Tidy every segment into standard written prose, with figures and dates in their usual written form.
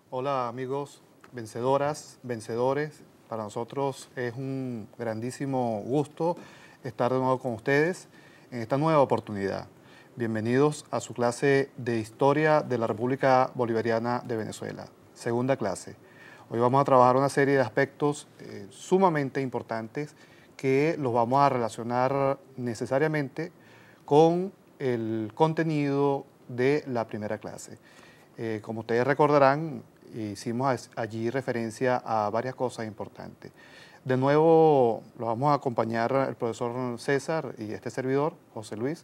Hola amigos, vencedoras, vencedores. Para nosotros es un grandísimo gusto estar de nuevo con ustedes en esta nueva oportunidad. Bienvenidos a su clase de Historia de la República Bolivariana de Venezuela, segunda clase. Hoy vamos a trabajar una serie de aspectos sumamente importantes que los vamos a relacionar necesariamente con el contenido de la primera clase. Como ustedes recordarán, hicimos allí referencia a varias cosas importantes. De nuevo, lo vamos a acompañar el profesor César y este servidor, José Luis,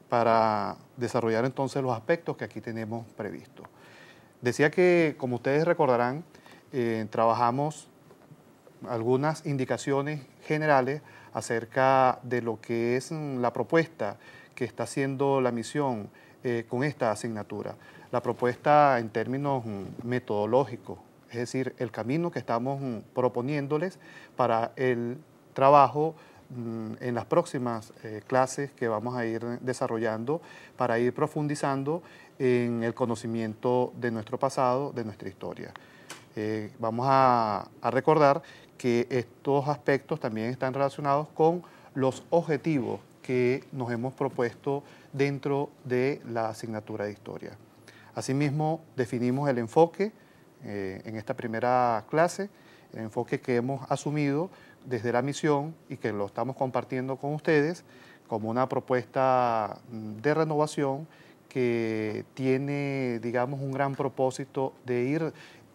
para desarrollar entonces los aspectos que aquí tenemos previstos. Decía que, como ustedes recordarán, trabajamos algunas indicaciones generales acerca de lo que es la propuesta que está haciendo la misión con esta asignatura. La propuesta en términos metodológicos, es decir, el camino que estamos proponiéndoles para el trabajo en las próximas clases que vamos a ir desarrollando para ir profundizando en el conocimiento de nuestro pasado, de nuestra historia. Vamos a recordar que estos aspectos también están relacionados con los objetivos que nos hemos propuesto dentro de la asignatura de Historia. Asimismo, definimos el enfoque en esta primera clase, el enfoque que hemos asumido desde la misión y que lo estamos compartiendo con ustedes como una propuesta de renovación que tiene, digamos, un gran propósito de ir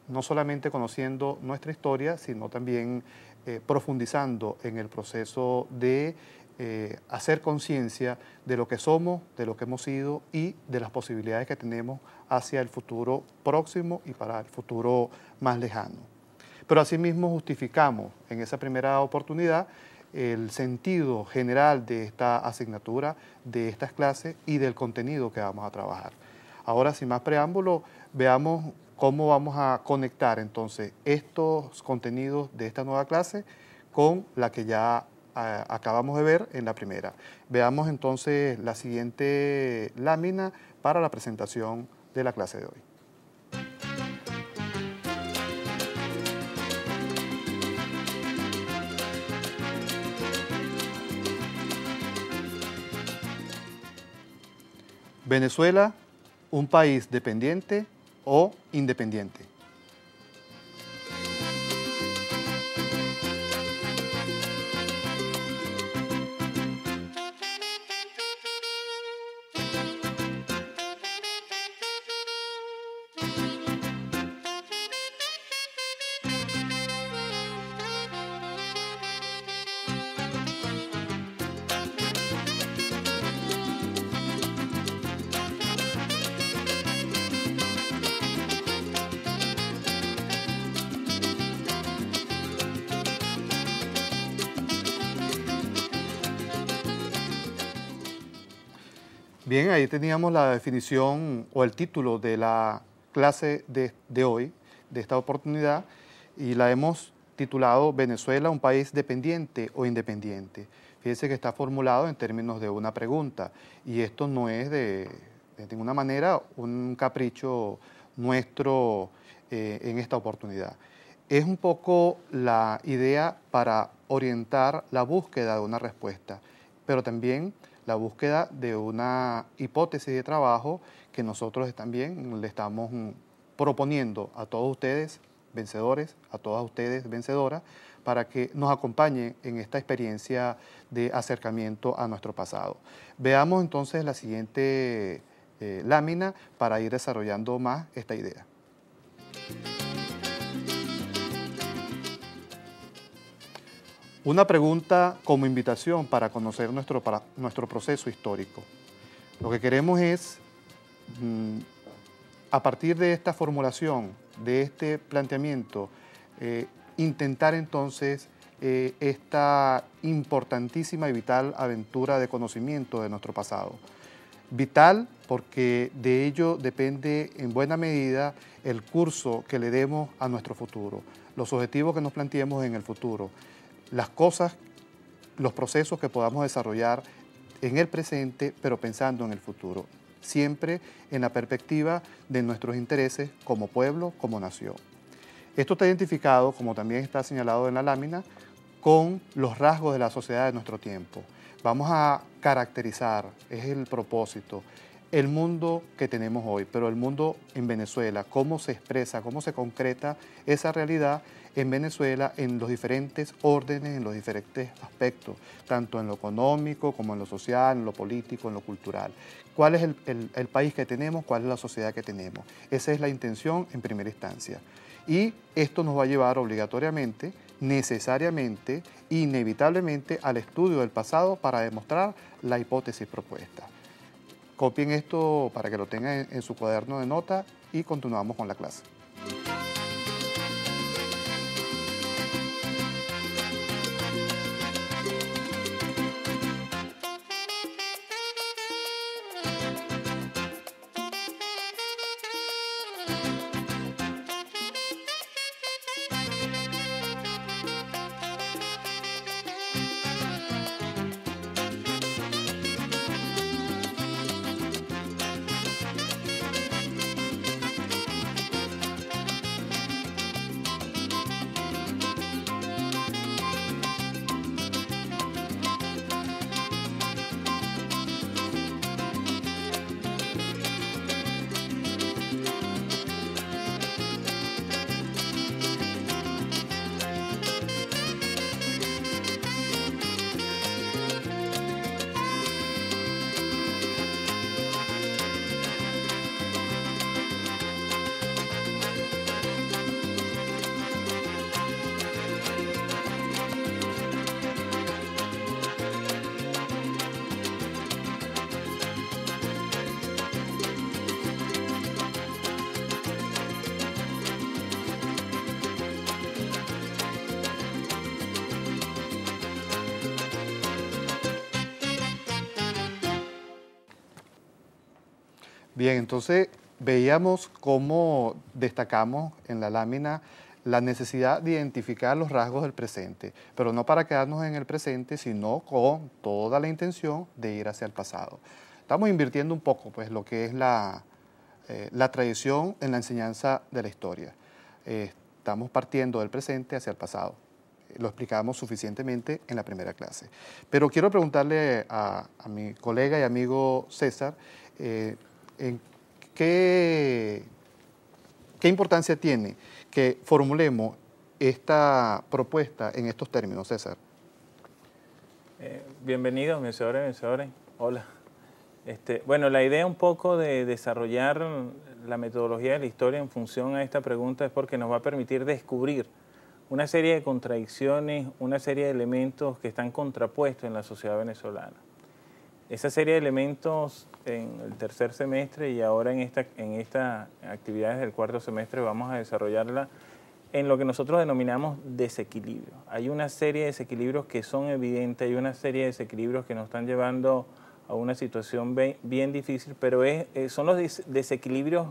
no solamente conociendo nuestra historia, sino también profundizando en el proceso de hacer conciencia de lo que somos, de lo que hemos sido y de las posibilidades que tenemos hacia el futuro próximo y para el futuro más lejano. Pero asimismo justificamos en esa primera oportunidad el sentido general de esta asignatura, de estas clases y del contenido que vamos a trabajar. Ahora, sin más preámbulo, veamos cómo vamos a conectar entonces estos contenidos de esta nueva clase con la que ya acabamos de ver en la primera. Veamos entonces la siguiente lámina para la presentación de la clase de hoy. Venezuela, un país dependiente o independiente. Bien, ahí teníamos la definición o el título de la clase de hoy, de esta oportunidad, y la hemos titulado Venezuela, un país dependiente o independiente. Fíjense que está formulado en términos de una pregunta, y esto no es de ninguna manera un capricho nuestro en esta oportunidad. Es un poco la idea para orientar la búsqueda de una respuesta, pero también la búsqueda de una hipótesis de trabajo que nosotros también le estamos proponiendo a todos ustedes, vencedores, a todas ustedes, vencedoras, para que nos acompañen en esta experiencia de acercamiento a nuestro pasado. Veamos entonces la siguiente lámina para ir desarrollando más esta idea. Una pregunta como invitación para conocer nuestro proceso histórico. Lo que queremos es, a partir de esta formulación, de este planteamiento, intentar entonces esta importantísima y vital aventura de conocimiento de nuestro pasado. Vital porque de ello depende en buena medida el curso que le demos a nuestro futuro, los objetivos que nos planteemos en el futuro, las cosas, los procesos que podamos desarrollar en el presente, pero pensando en el futuro, siempre en la perspectiva de nuestros intereses como pueblo, como nación. Esto está identificado, como también está señalado en la lámina, con los rasgos de la sociedad de nuestro tiempo. Vamos a caracterizar, es el propósito, el mundo que tenemos hoy, pero el mundo en Venezuela, cómo se expresa, cómo se concreta esa realidad en Venezuela en los diferentes órdenes, en los diferentes aspectos, tanto en lo económico como en lo social, en lo político, en lo cultural. ¿Cuál es el país que tenemos? ¿Cuál es la sociedad que tenemos? Esa es la intención en primera instancia. Y esto nos va a llevar obligatoriamente, necesariamente, inevitablemente al estudio del pasado para demostrar la hipótesis propuesta. Copien esto para que lo tengan en su cuaderno de nota y continuamos con la clase. Bien, entonces veíamos cómo destacamos en la lámina la necesidad de identificar los rasgos del presente, pero no para quedarnos en el presente, sino con toda la intención de ir hacia el pasado. Estamos invirtiendo un poco pues, lo que es la tradición en la enseñanza de la historia. Estamos partiendo del presente hacia el pasado. Lo explicamos suficientemente en la primera clase. Pero quiero preguntarle a mi colega y amigo César, ¿qué importancia tiene que formulemos esta propuesta en estos términos, César? Bienvenidos, vencedores, vencedores. Hola. Bueno, la idea un poco de desarrollar la metodología de la historia en función a esta pregunta es porque nos va a permitir descubrir una serie de contradicciones, una serie de elementos que están contrapuestos en la sociedad venezolana. Esa serie de elementos en el tercer semestre y ahora en esta actividades del cuarto semestre vamos a desarrollarla en lo que nosotros denominamos desequilibrio. Hay una serie de desequilibrios que son evidentes, hay una serie de desequilibrios que nos están llevando a una situación bien difícil, pero son los desequilibrios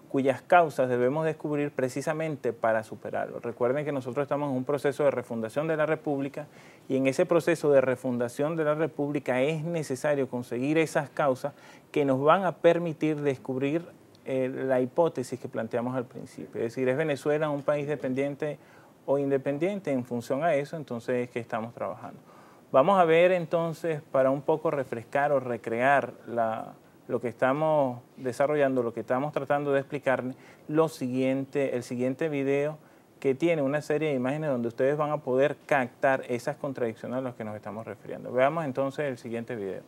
cuyas causas debemos descubrir precisamente para superarlos. Recuerden que nosotros estamos en un proceso de refundación de la República y en ese proceso de refundación de la República es necesario conseguir esas causas que nos van a permitir descubrir la hipótesis que planteamos al principio. Es decir, ¿es Venezuela un país dependiente o independiente? En función a eso, entonces, es que estamos trabajando. Vamos a ver entonces, para un poco refrescar o recrear lo que estamos desarrollando, lo que estamos tratando de explicar, el siguiente video que tiene una serie de imágenes donde ustedes van a poder captar esas contradicciones a las que nos estamos refiriendo. Veamos entonces el siguiente video.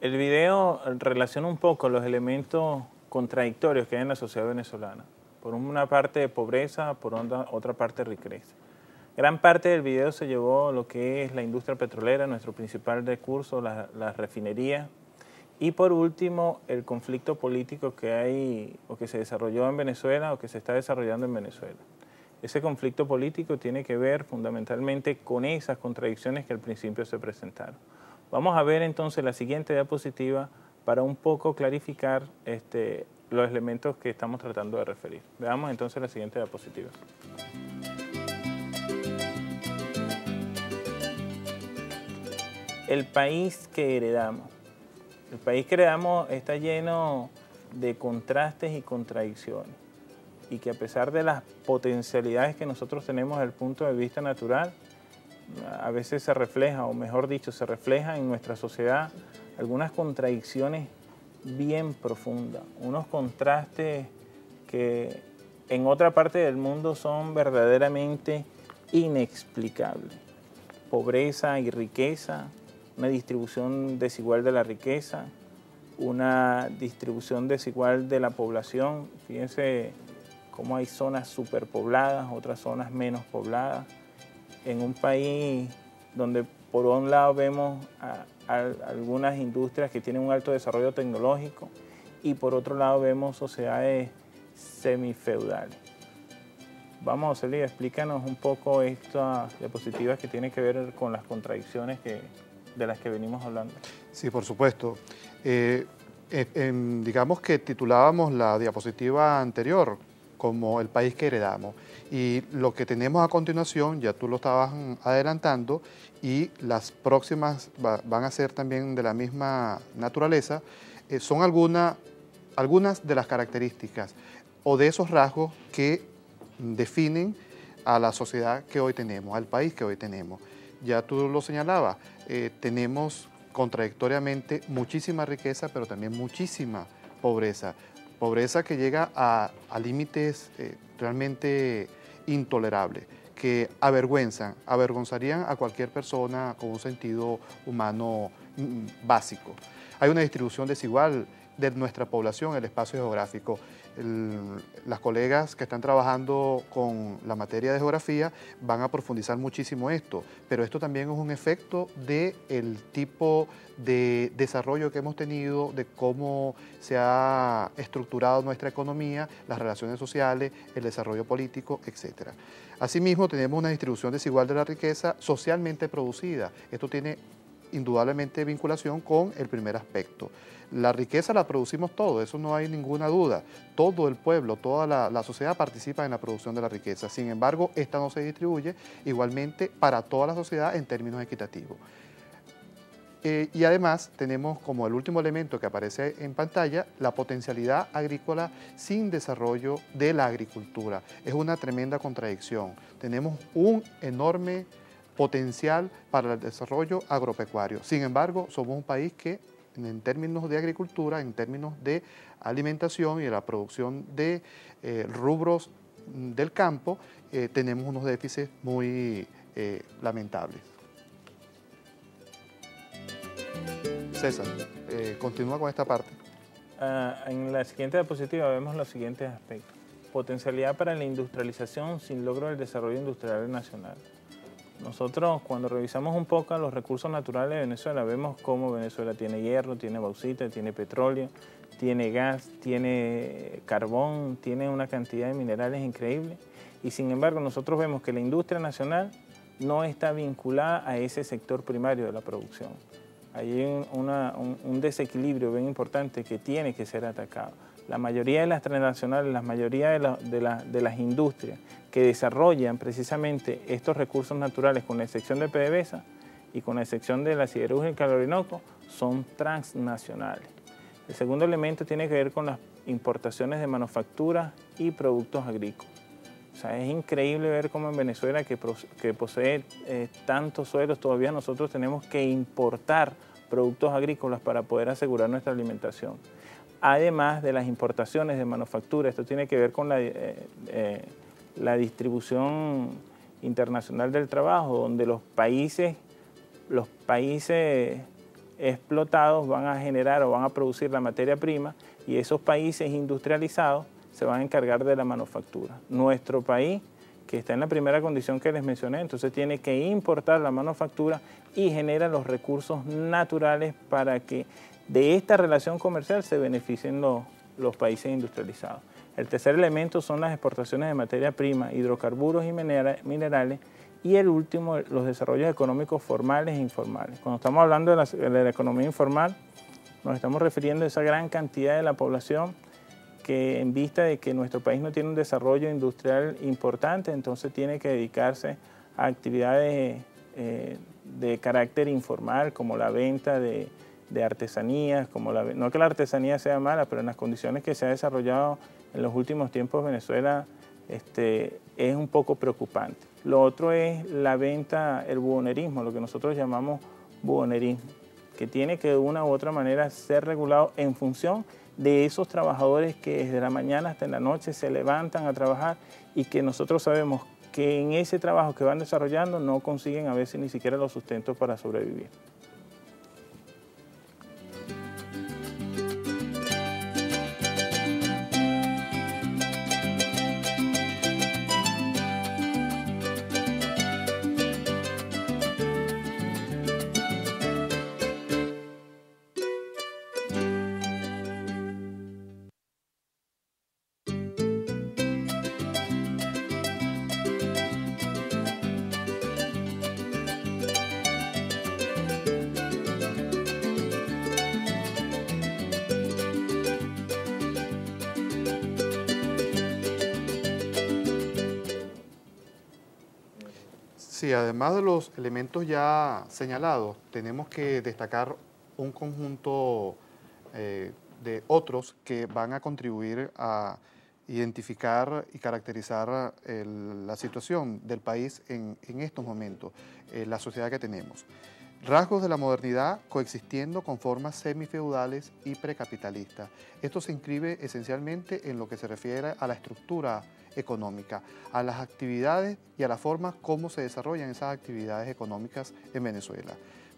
El video relaciona un poco los elementos contradictorios que hay en la sociedad venezolana. Por una parte de pobreza, por otra parte de riqueza. Gran parte del video se llevó lo que es la industria petrolera, nuestro principal recurso, la refinería. Y por último, el conflicto político que hay o que se desarrolló en Venezuela o que se está desarrollando en Venezuela. Ese conflicto político tiene que ver fundamentalmente con esas contradicciones que al principio se presentaron. Vamos a ver entonces la siguiente diapositiva para un poco clarificar los elementos que estamos tratando de referir. Veamos entonces la siguiente diapositiva. El país que heredamos. El país que heredamos está lleno de contrastes y contradicciones y que a pesar de las potencialidades que nosotros tenemos desde el punto de vista natural, a veces se refleja, o mejor dicho, se refleja en nuestra sociedad algunas contradicciones bien profundas, unos contrastes que en otra parte del mundo son verdaderamente inexplicables. Pobreza y riqueza, una distribución desigual de la riqueza, una distribución desigual de la población. Fíjense cómo hay zonas superpobladas, otras zonas menos pobladas. En un país donde por un lado vemos algunas industrias que tienen un alto desarrollo tecnológico y por otro lado vemos sociedades semifeudales. Vamos, José, explícanos un poco estas diapositivas que tienen que ver con las contradicciones de las que venimos hablando. Sí, por supuesto. Digamos que titulábamos la diapositiva anterior como el país que heredamos. Y lo que tenemos a continuación, ya tú lo estabas adelantando, y las próximas van a ser también de la misma naturaleza, son algunas de las características o de esos rasgos que definen a la sociedad que hoy tenemos, al país que hoy tenemos. Ya tú lo señalabas, tenemos contradictoriamente muchísima riqueza, pero también muchísima pobreza. Pobreza que llega a límites realmente intolerables, que avergonzarían a cualquier persona con un sentido humano básico. Hay una distribución desigual de nuestra población, el espacio geográfico. Las colegas que están trabajando con la materia de geografía van a profundizar muchísimo esto, pero esto también es un efecto del tipo de desarrollo que hemos tenido, de cómo se ha estructurado nuestra economía, las relaciones sociales, el desarrollo político, etc. Asimismo, tenemos una distribución desigual de la riqueza socialmente producida. Esto tiene indudablemente vinculación con el primer aspecto. La riqueza la producimos todos, eso no hay ninguna duda. Todo el pueblo, toda la sociedad participa en la producción de la riqueza. Sin embargo, esta no se distribuye igualmente para toda la sociedad en términos equitativos. Y además tenemos como el último elemento que aparece en pantalla la potencialidad agrícola sin desarrollo de la agricultura. Es una tremenda contradicción. Tenemos un enorme potencial para el desarrollo agropecuario. Sin embargo, somos un país que en términos de agricultura, en términos de alimentación y de la producción de rubros del campo, tenemos unos déficits muy lamentables. César, continúa con esta parte. En la siguiente diapositiva vemos los siguientes aspectos. Potencialidad para la industrialización sin logro del desarrollo industrial nacional. Nosotros, cuando revisamos un poco los recursos naturales de Venezuela, vemos cómo Venezuela tiene hierro, tiene bauxita, tiene petróleo, tiene gas, tiene carbón, tiene una cantidad de minerales increíble. Y sin embargo, nosotros vemos que la industria nacional no está vinculada a ese sector primario de la producción. Hay un desequilibrio bien importante que tiene que ser atacado. La mayoría de las transnacionales, la mayoría de las industrias que desarrollan precisamente estos recursos naturales, con la excepción de PDVSA y con la excepción de la siderurgia y el Orinoco, son transnacionales. El segundo elemento tiene que ver con las importaciones de manufacturas y productos agrícolas. O sea, es increíble ver cómo en Venezuela, que posee tantos suelos, todavía nosotros tenemos que importar productos agrícolas para poder asegurar nuestra alimentación. Además de las importaciones de manufactura, esto tiene que ver con la distribución internacional del trabajo, donde los países explotados van a generar o van a producir la materia prima y esos países industrializados se van a encargar de la manufactura. Nuestro país, que está en la primera condición que les mencioné, entonces tiene que importar la manufactura y genera los recursos naturales para que de esta relación comercial se beneficien los países industrializados. El tercer elemento son las exportaciones de materia prima, hidrocarburos y minerales, y el último, los desarrollos económicos formales e informales. Cuando estamos hablando de la economía informal, nos estamos refiriendo a esa gran cantidad de la población que, en vista de que nuestro país no tiene un desarrollo industrial importante, entonces tiene que dedicarse a actividades de carácter informal, como la venta de artesanías, no que la artesanía sea mala, pero en las condiciones que se ha desarrollado en los últimos tiempos Venezuela es un poco preocupante. Lo otro es la venta, el buhonerismo, lo que nosotros llamamos buhonerismo, que tiene que de una u otra manera ser regulado en función de esos trabajadores que desde la mañana hasta en la noche se levantan a trabajar y que nosotros sabemos que en ese trabajo que van desarrollando no consiguen a veces ni siquiera los sustentos para sobrevivir. Sí, además de los elementos ya señalados, tenemos que destacar un conjunto de otros que van a contribuir a identificar y caracterizar la situación del país en estos momentos, la sociedad que tenemos. Rasgos de la modernidad coexistiendo con formas semifeudales y precapitalistas. Esto se inscribe esencialmente en lo que se refiere a la estructura económica, a las actividades y a la forma como se desarrollan esas actividades económicas en Venezuela.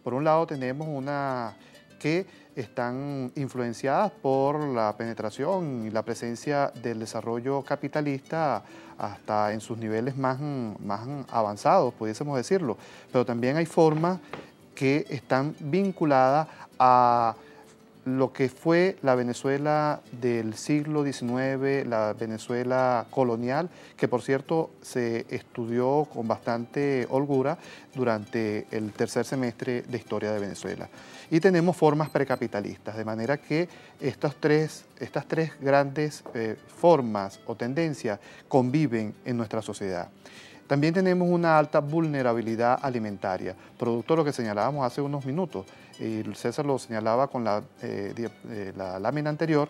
Por un lado tenemos unas que están influenciadas por la penetración y la presencia del desarrollo capitalista hasta en sus niveles más avanzados, pudiésemos decirlo, pero también hay formas que están vinculadas a lo que fue la Venezuela del siglo XIX, la Venezuela colonial, que por cierto se estudió con bastante holgura durante el tercer semestre de Historia de Venezuela. Y tenemos formas precapitalistas, de manera que estas tres grandes formas o tendencias conviven en nuestra sociedad. También tenemos una alta vulnerabilidad alimentaria, producto de lo que señalábamos hace unos minutos, y César lo señalaba con la lámina anterior,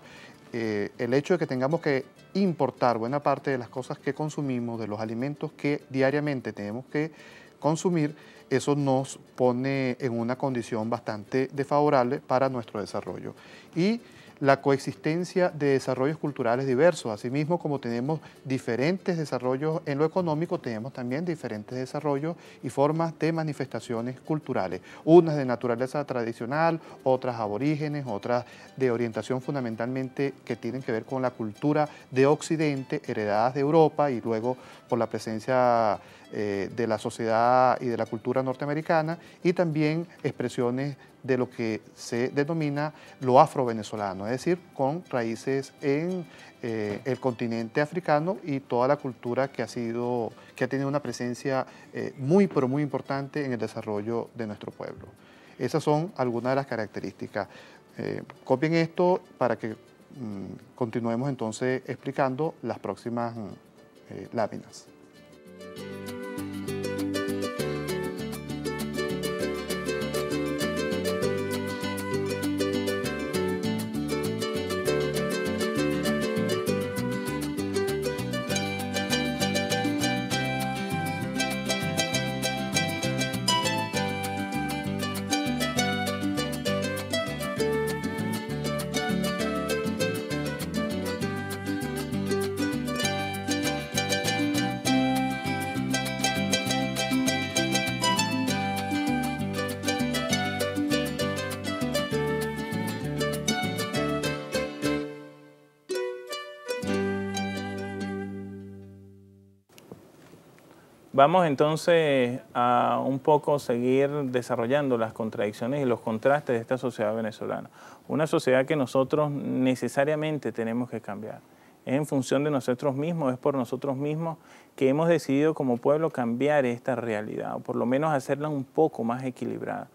el hecho de que tengamos que importar buena parte de las cosas que consumimos, de los alimentos que diariamente tenemos que consumir, eso nos pone en una condición bastante desfavorable para nuestro desarrollo. Y la coexistencia de desarrollos culturales diversos. Asimismo, como tenemos diferentes desarrollos en lo económico, tenemos también diferentes desarrollos y formas de manifestaciones culturales. Unas de naturaleza tradicional, otras aborígenes, otras de orientación fundamentalmente que tienen que ver con la cultura de Occidente, heredadas de Europa y luego por la presencia de la sociedad y de la cultura norteamericana, y también expresiones de lo que se denomina lo afro-venezolano, es decir, con raíces en el continente africano y toda la cultura que ha tenido una presencia muy, pero muy importante en el desarrollo de nuestro pueblo. Esas son algunas de las características. Copien esto para que continuemos entonces explicando las próximas láminas. Vamos entonces a un poco seguir desarrollando las contradicciones y los contrastes de esta sociedad venezolana. Una sociedad que nosotros necesariamente tenemos que cambiar. Es en función de nosotros mismos, es por nosotros mismos que hemos decidido como pueblo cambiar esta realidad, o por lo menos hacerla un poco más equilibrada.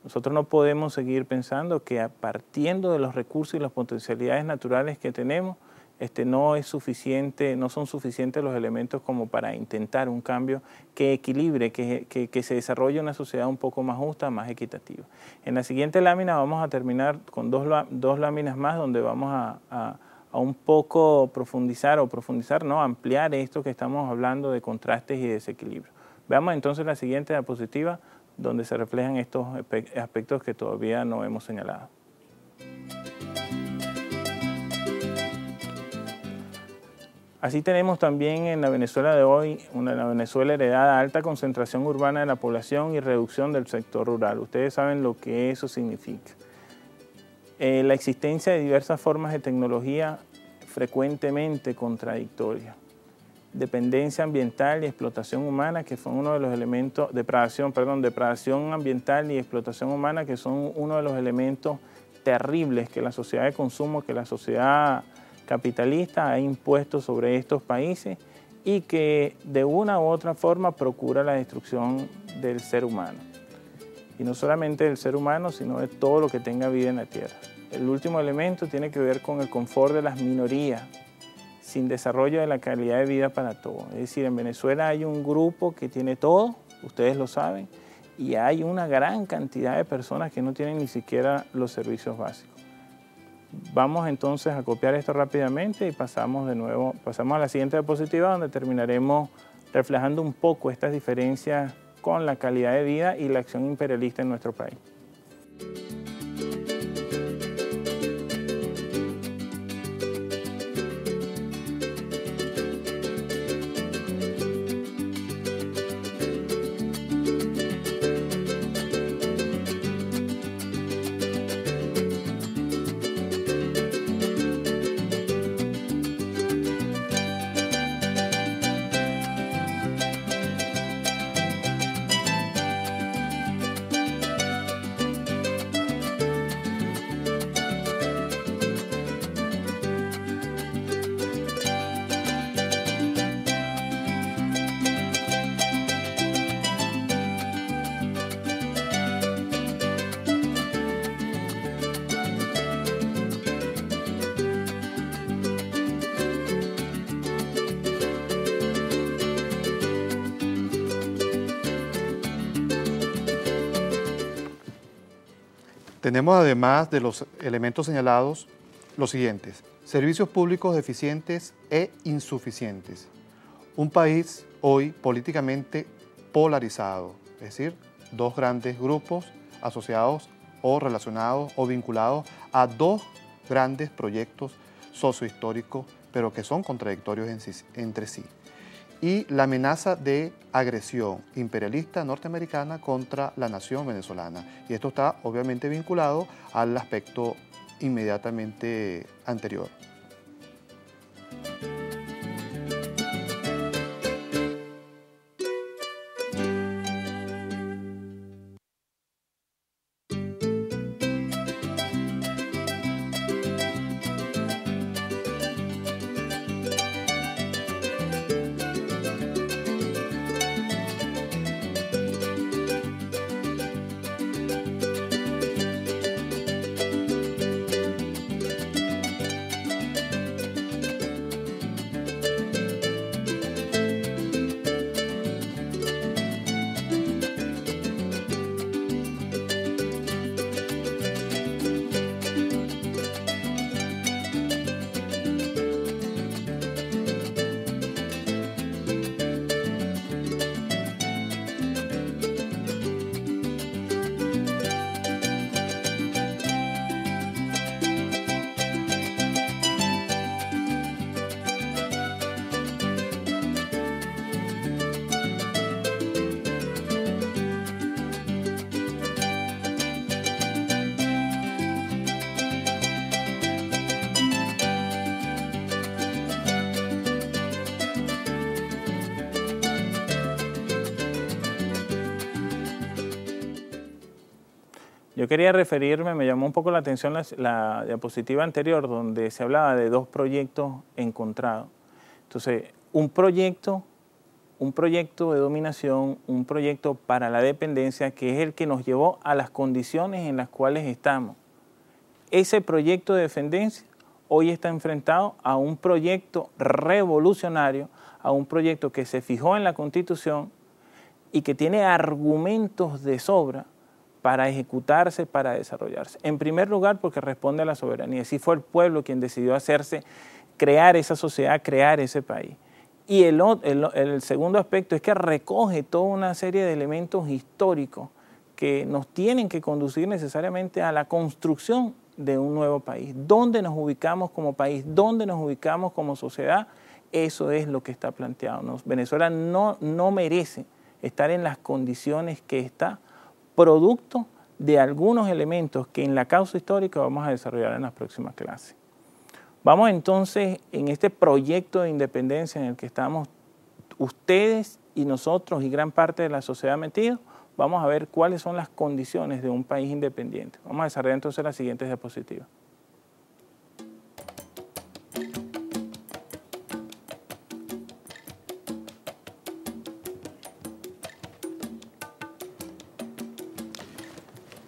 Nosotros no podemos seguir pensando que partiendo de los recursos y las potencialidades naturales que tenemos, no son suficientes los elementos como para intentar un cambio que equilibre, que se desarrolle una sociedad un poco más justa, más equitativa. En la siguiente lámina vamos a terminar con dos láminas más donde vamos a un poco ampliar esto que estamos hablando de contrastes y desequilibrios. Veamos entonces la siguiente diapositiva donde se reflejan estos aspectos que todavía no hemos señalado. Así tenemos también en la Venezuela de hoy, la Venezuela heredada, alta concentración urbana de la población y reducción del sector rural. Ustedes saben lo que eso significa. La existencia de diversas formas de tecnología frecuentemente contradictorias. Dependencia ambiental y explotación humana, que son uno de los elementos, depravación ambiental y explotación humana, que son uno de los elementos terribles que la sociedad de consumo, que la sociedad capitalista ha impuesto sobre estos países y que de una u otra forma procura la destrucción del ser humano. Y no solamente del ser humano, sino de todo lo que tenga vida en la tierra. El último elemento tiene que ver con el confort de las minorías, sin desarrollo de la calidad de vida para todos. Es decir, en Venezuela hay un grupo que tiene todo, ustedes lo saben, y hay una gran cantidad de personas que no tienen ni siquiera los servicios básicos. Vamos entonces a copiar esto rápidamente y pasamos a la siguiente diapositiva donde terminaremos reflejando un poco estas diferencias con la calidad de vida y la acción imperialista en nuestro país. Tenemos además de los elementos señalados los siguientes: servicios públicos deficientes e insuficientes. Un país hoy políticamente polarizado, es decir, dos grandes grupos asociados o relacionados o vinculados a dos grandes proyectos sociohistóricos, pero que son contradictorios entre sí. Y la amenaza de agresión imperialista norteamericana contra la nación venezolana. Y esto está obviamente vinculado al aspecto inmediatamente anterior. Yo quería referirme, me llamó un poco la atención la diapositiva anterior, donde se hablaba de dos proyectos encontrados. Entonces, un proyecto de dominación, un proyecto para la dependencia, que es el que nos llevó a las condiciones en las cuales estamos. Ese proyecto de dependencia hoy está enfrentado a un proyecto revolucionario, a un proyecto que se fijó en la Constitución y que tiene argumentos de sobra para ejecutarse, para desarrollarse. En primer lugar, porque responde a la soberanía. Sí fue el pueblo quien decidió crear esa sociedad, crear ese país. Y el segundo aspecto es que recoge toda una serie de elementos históricos que nos tienen que conducir necesariamente a la construcción de un nuevo país. ¿Dónde nos ubicamos como país? ¿Dónde nos ubicamos como sociedad? Eso es lo que está planteado. Venezuela no merece estar en las condiciones que está, producto de algunos elementos que en la causa histórica vamos a desarrollar en las próximas clases. Vamos entonces en este proyecto de independencia en el que estamos ustedes y nosotros y gran parte de la sociedad metidos, vamos a ver cuáles son las condiciones de un país independiente. Vamos a desarrollar entonces las siguientes diapositivas.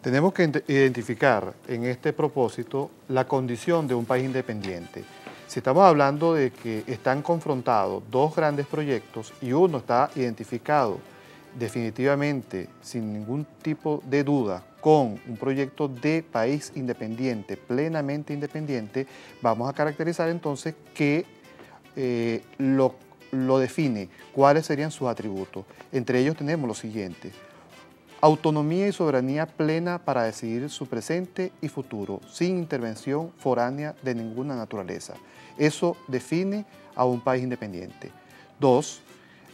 Tenemos que identificar en este propósito la condición de un país independiente. Si estamos hablando de que están confrontados dos grandes proyectos y uno está identificado definitivamente, sin ningún tipo de duda, con un proyecto de país independiente, plenamente independiente, vamos a caracterizar entonces que lo define, cuáles serían sus atributos. Entre ellos tenemos lo siguiente: autonomía y soberanía plena para decidir su presente y futuro, sin intervención foránea de ninguna naturaleza. Eso define a un país independiente. 2.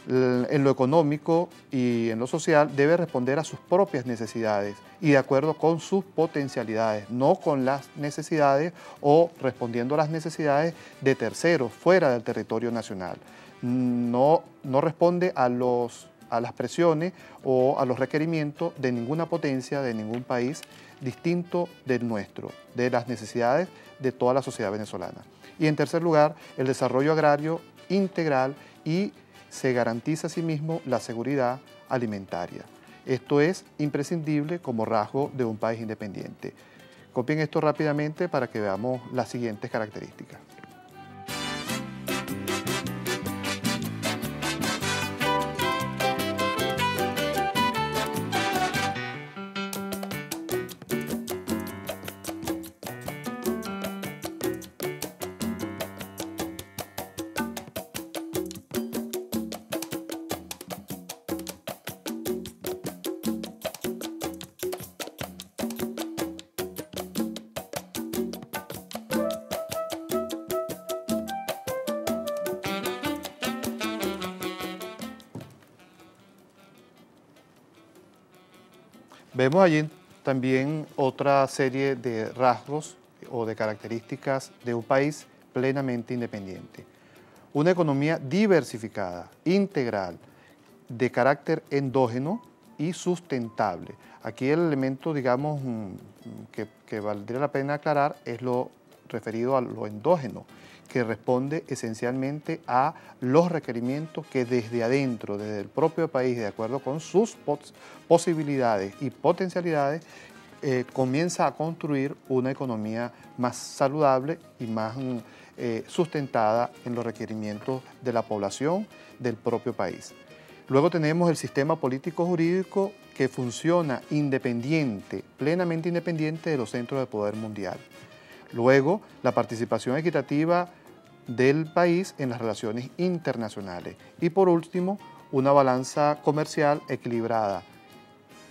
En lo económico y en lo social debe responder a sus propias necesidades y de acuerdo con sus potencialidades, no con las necesidades o respondiendo a las necesidades de terceros fuera del territorio nacional. No responde a las presiones o a los requerimientos de ninguna potencia, de ningún país distinto del nuestro, de las necesidades de toda la sociedad venezolana. Y en tercer lugar, el desarrollo agrario integral y se garantiza asimismo la seguridad alimentaria. Esto es imprescindible como rasgo de un país independiente. Copien esto rápidamente para que veamos las siguientes características. Vemos allí también otra serie de rasgos o de características de un país plenamente independiente. Una economía diversificada, integral, de carácter endógeno y sustentable. Aquí el elemento, digamos, que valdría la pena aclarar es lo referido a lo endógeno, que responde esencialmente a los requerimientos que desde adentro, desde el propio país, de acuerdo con sus posibilidades y potencialidades, comienza a construir una economía más saludable y más sustentada en los requerimientos de la población del propio país. Luego tenemos el sistema político-jurídico que funciona independiente, plenamente independiente de los centros de poder mundial. Luego, la participación equitativa del país en las relaciones internacionales. Y por último, una balanza comercial equilibrada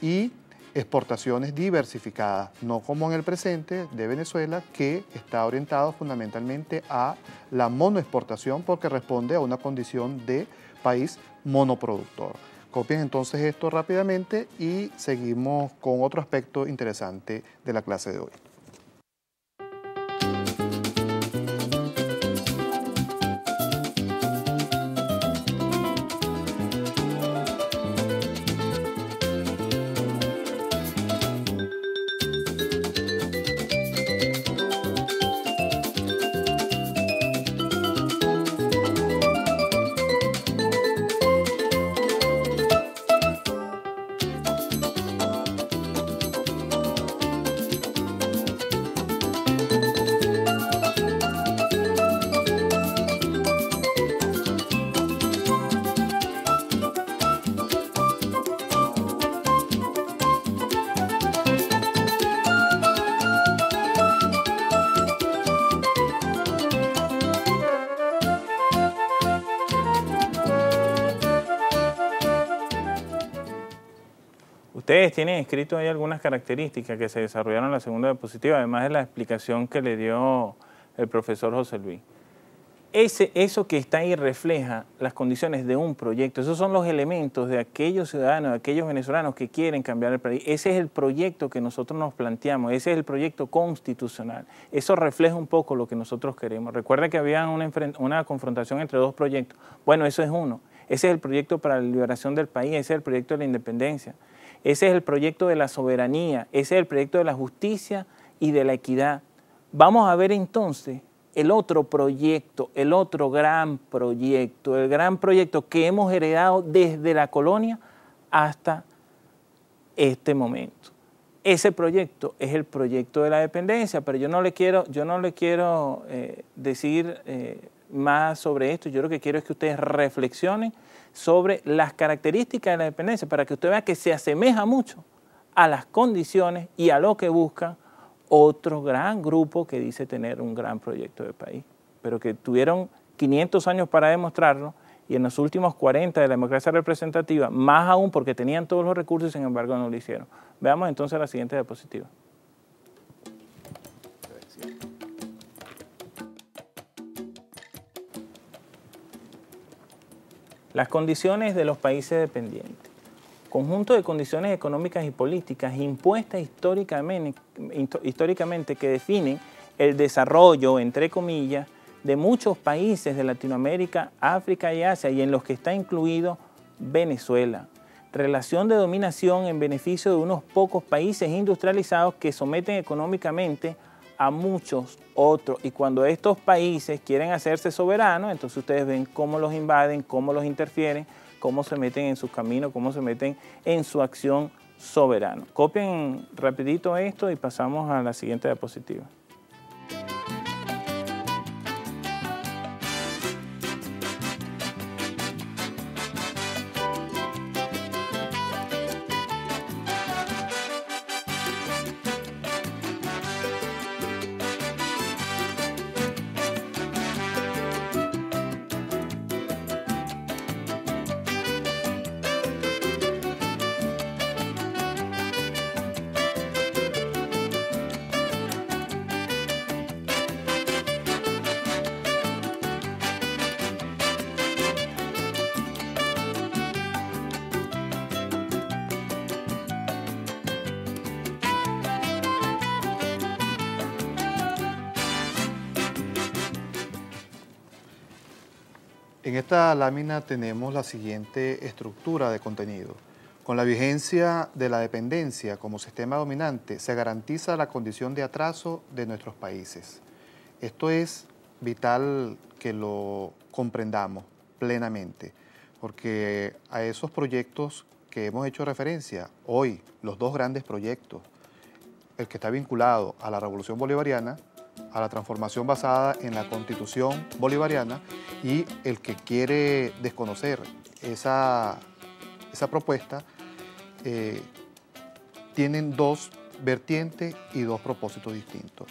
y exportaciones diversificadas, no como en el presente de Venezuela, que está orientado fundamentalmente a la monoexportación porque responde a una condición de país monoproductor. Copien entonces esto rápidamente y seguimos con otro aspecto interesante de la clase de hoy. Ustedes tienen escrito ahí algunas características que se desarrollaron en la segunda diapositiva, además de la explicación que le dio el profesor José Luis. Eso que está ahí refleja las condiciones de un proyecto. Esos son los elementos de aquellos ciudadanos, de aquellos venezolanos que quieren cambiar el país. Ese es el proyecto que nosotros nos planteamos, ese es el proyecto constitucional. Eso refleja un poco lo que nosotros queremos. Recuerda que había una confrontación entre dos proyectos. Bueno, eso es uno. Ese es el proyecto para la liberación del país, ese es el proyecto de la independencia, ese es el proyecto de la soberanía, ese es el proyecto de la justicia y de la equidad. Vamos a ver entonces el otro proyecto, el otro gran proyecto, el gran proyecto que hemos heredado desde la colonia hasta este momento. Ese proyecto es el proyecto de la dependencia, pero yo no le quiero decir más sobre esto. Yo lo que quiero es que ustedes reflexionen sobre las características de la dependencia para que usted vea que se asemeja mucho a las condiciones y a lo que busca otro gran grupo que dice tener un gran proyecto de país, pero que tuvieron 500 años para demostrarlo y en los últimos 40 de la democracia representativa, más aún porque tenían todos los recursos y sin embargo no lo hicieron. Veamos entonces la siguiente diapositiva. Las condiciones de los países dependientes. Conjunto de condiciones económicas y políticas impuestas históricamente que definen el desarrollo, entre comillas, de muchos países de Latinoamérica, África y Asia, y en los que está incluido Venezuela. Relación de dominación en beneficio de unos pocos países industrializados que someten económicamente a muchos otros. Y cuando estos países quieren hacerse soberanos, entonces ustedes ven cómo los invaden, cómo los interfieren, cómo se meten en sus caminos, cómo se meten en su acción soberana. Copien rapidito esto y pasamos a la siguiente diapositiva. En esta lámina tenemos la siguiente estructura de contenido. Con la vigencia de la dependencia como sistema dominante, se garantiza la condición de atraso de nuestros países. Esto es vital que lo comprendamos plenamente, porque a esos proyectos que hemos hecho referencia hoy, los dos grandes proyectos, el que está vinculado a la Revolución Bolivariana, a la transformación basada en la Constitución bolivariana, y el que quiere desconocer esa propuesta, tienen dos vertientes y dos propósitos distintos.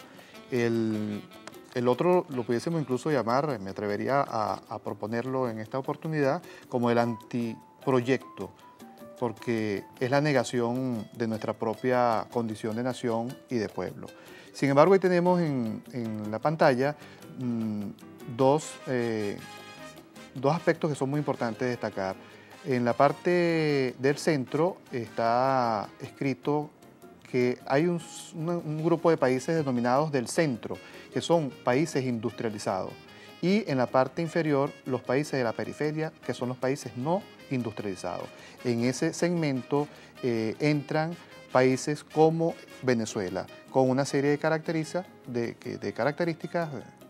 El otro lo pudiésemos incluso llamar, me atrevería a proponerlo en esta oportunidad, como el antiproyecto, porque es la negación de nuestra propia condición de nación y de pueblo. Sin embargo, hoy tenemos en la pantalla dos aspectos que son muy importantes de destacar. En la parte del centro está escrito que hay un grupo de países denominados del centro, que son países industrializados. Y en la parte inferior, los países de la periferia, que son los países no industrializados. En ese segmento entran países como Venezuela, con una serie de características,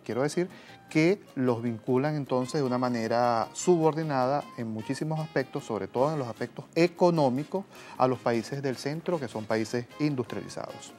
quiero decir, que los vinculan entonces de una manera subordinada en muchísimos aspectos, sobre todo en los aspectos económicos, a los países del centro, que son países industrializados.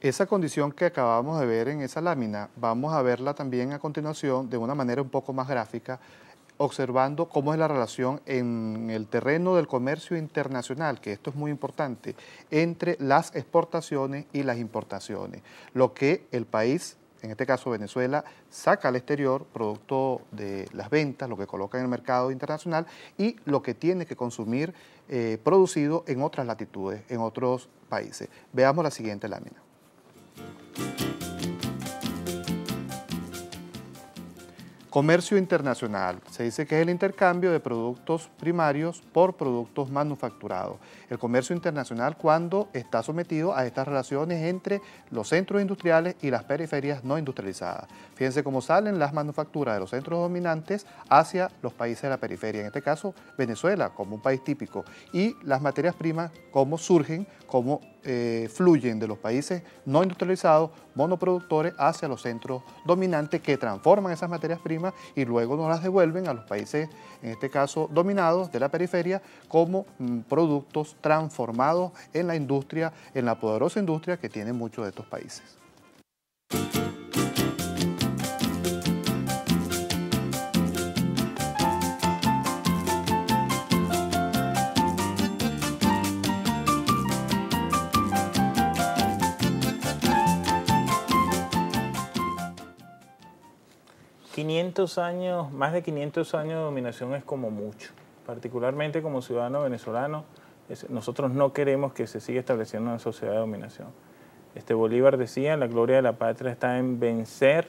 Esa condición que acabamos de ver en esa lámina, vamos a verla también a continuación de una manera un poco más gráfica, observando cómo es la relación en el terreno del comercio internacional, que esto es muy importante, entre las exportaciones y las importaciones. Lo que el país, en este caso Venezuela, saca al exterior producto de las ventas, lo que coloca en el mercado internacional y lo que tiene que consumir producido en otras latitudes, en otros países. Veamos la siguiente lámina. Comercio internacional. Se dice que es el intercambio de productos primarios por productos manufacturados. El comercio internacional cuando está sometido a estas relaciones entre los centros industriales y las periferias no industrializadas. Fíjense cómo salen las manufacturas de los centros dominantes hacia los países de la periferia, en este caso Venezuela como un país típico, y las materias primas cómo surgen, cómo fluyen de los países no industrializados, monoproductores, hacia los centros dominantes que transforman esas materias primas y luego nos las devuelven a los países, en este caso dominados de la periferia, como productos transformados en la industria, en la poderosa industria que tienen muchos de estos países. Más de 500 años de dominación es como mucho, particularmente como ciudadano venezolano. Nosotros no queremos que se siga estableciendo una sociedad de dominación. Bolívar decía, la gloria de la patria está en vencer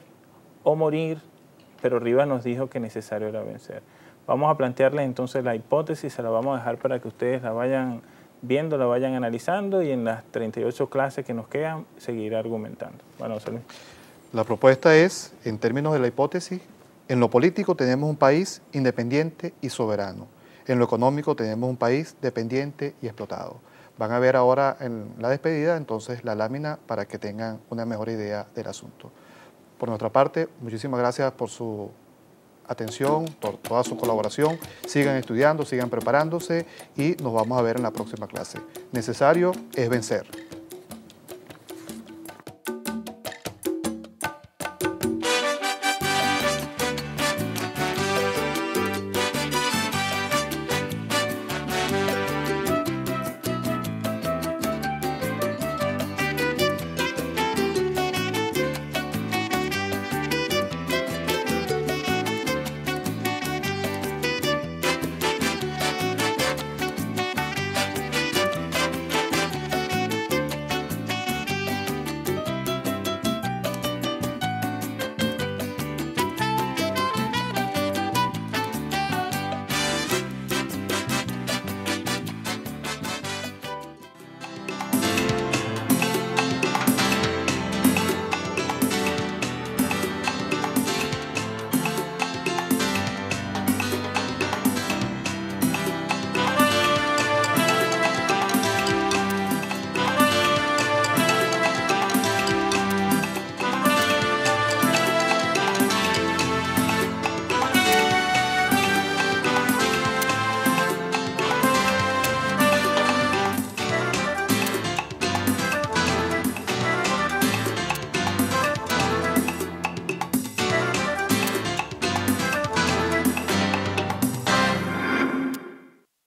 o morir, pero Rivas nos dijo que necesario era vencer. Vamos a plantearles entonces la hipótesis, se la vamos a dejar para que ustedes la vayan viendo, la vayan analizando y en las 38 clases que nos quedan seguir argumentando. Bueno, José Luis. La propuesta es, en términos de la hipótesis, en lo político tenemos un país independiente y soberano. En lo económico tenemos un país dependiente y explotado. Van a ver ahora en la despedida entonces la lámina para que tengan una mejor idea del asunto. Por nuestra parte, muchísimas gracias por su atención, por toda su colaboración. Sigan estudiando, sigan preparándose y nos vamos a ver en la próxima clase. Necesario es vencer.